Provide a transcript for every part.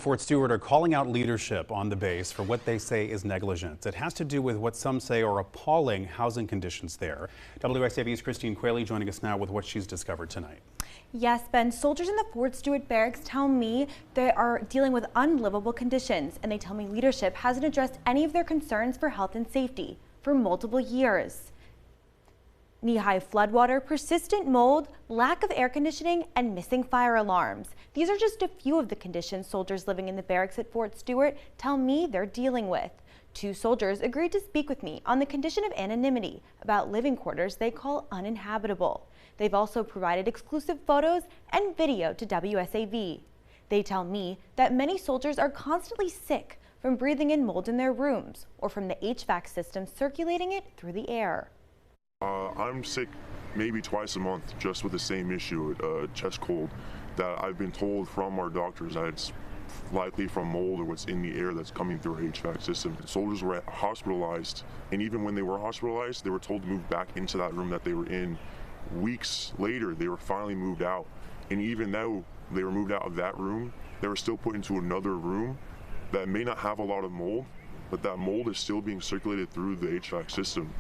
Fort Stewart are calling out leadership on the base for what they say is negligence. It has to do with what some say are appalling housing conditions there. WSAV's Christine Quayle joining us now with what she's discovered tonight. Yes, Ben, soldiers in the Fort Stewart barracks tell me they are dealing with unlivable conditions, and they tell me leadership hasn't addressed any of their concerns for health and safety for multiple years. Knee-high floodwater, persistent mold, lack of air conditioning, and missing fire alarms. These are just a few of the conditions soldiers living in the barracks at Fort Stewart tell me they're dealing with. Two soldiers agreed to speak with me on the condition of anonymity about living quarters they call uninhabitable. They've also provided exclusive photos and video to WSAV. They tell me that many soldiers are constantly sick from breathing in mold in their rooms or from the HVAC system circulating it through the air. I'm sick maybe twice a month just with the same issue, chest cold, that I've been told from our doctors that it's likely from mold or what's in the air that's coming through our HVAC system. Soldiers were hospitalized, and even when they were hospitalized, they were told to move back into that room that they were in. Weeks later, they were finally moved out, and even though they were moved out of that room, they were still put into another room that may not have a lot of mold, but that mold is still being circulated through the HVAC system.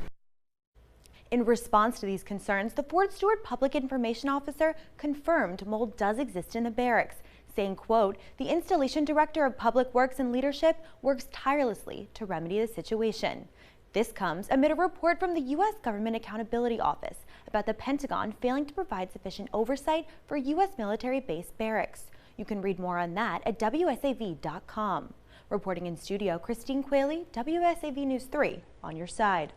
In response to these concerns, the Fort Stewart Public Information Officer confirmed mold does exist in the barracks, saying, quote, "The installation director of Public Works and Leadership works tirelessly to remedy the situation." This comes amid a report from the U.S. Government Accountability Office about the Pentagon failing to provide sufficient oversight for U.S. military-based barracks. You can read more on that at WSAV.com. Reporting in studio, Christine Quayle, WSAV News 3, on your side.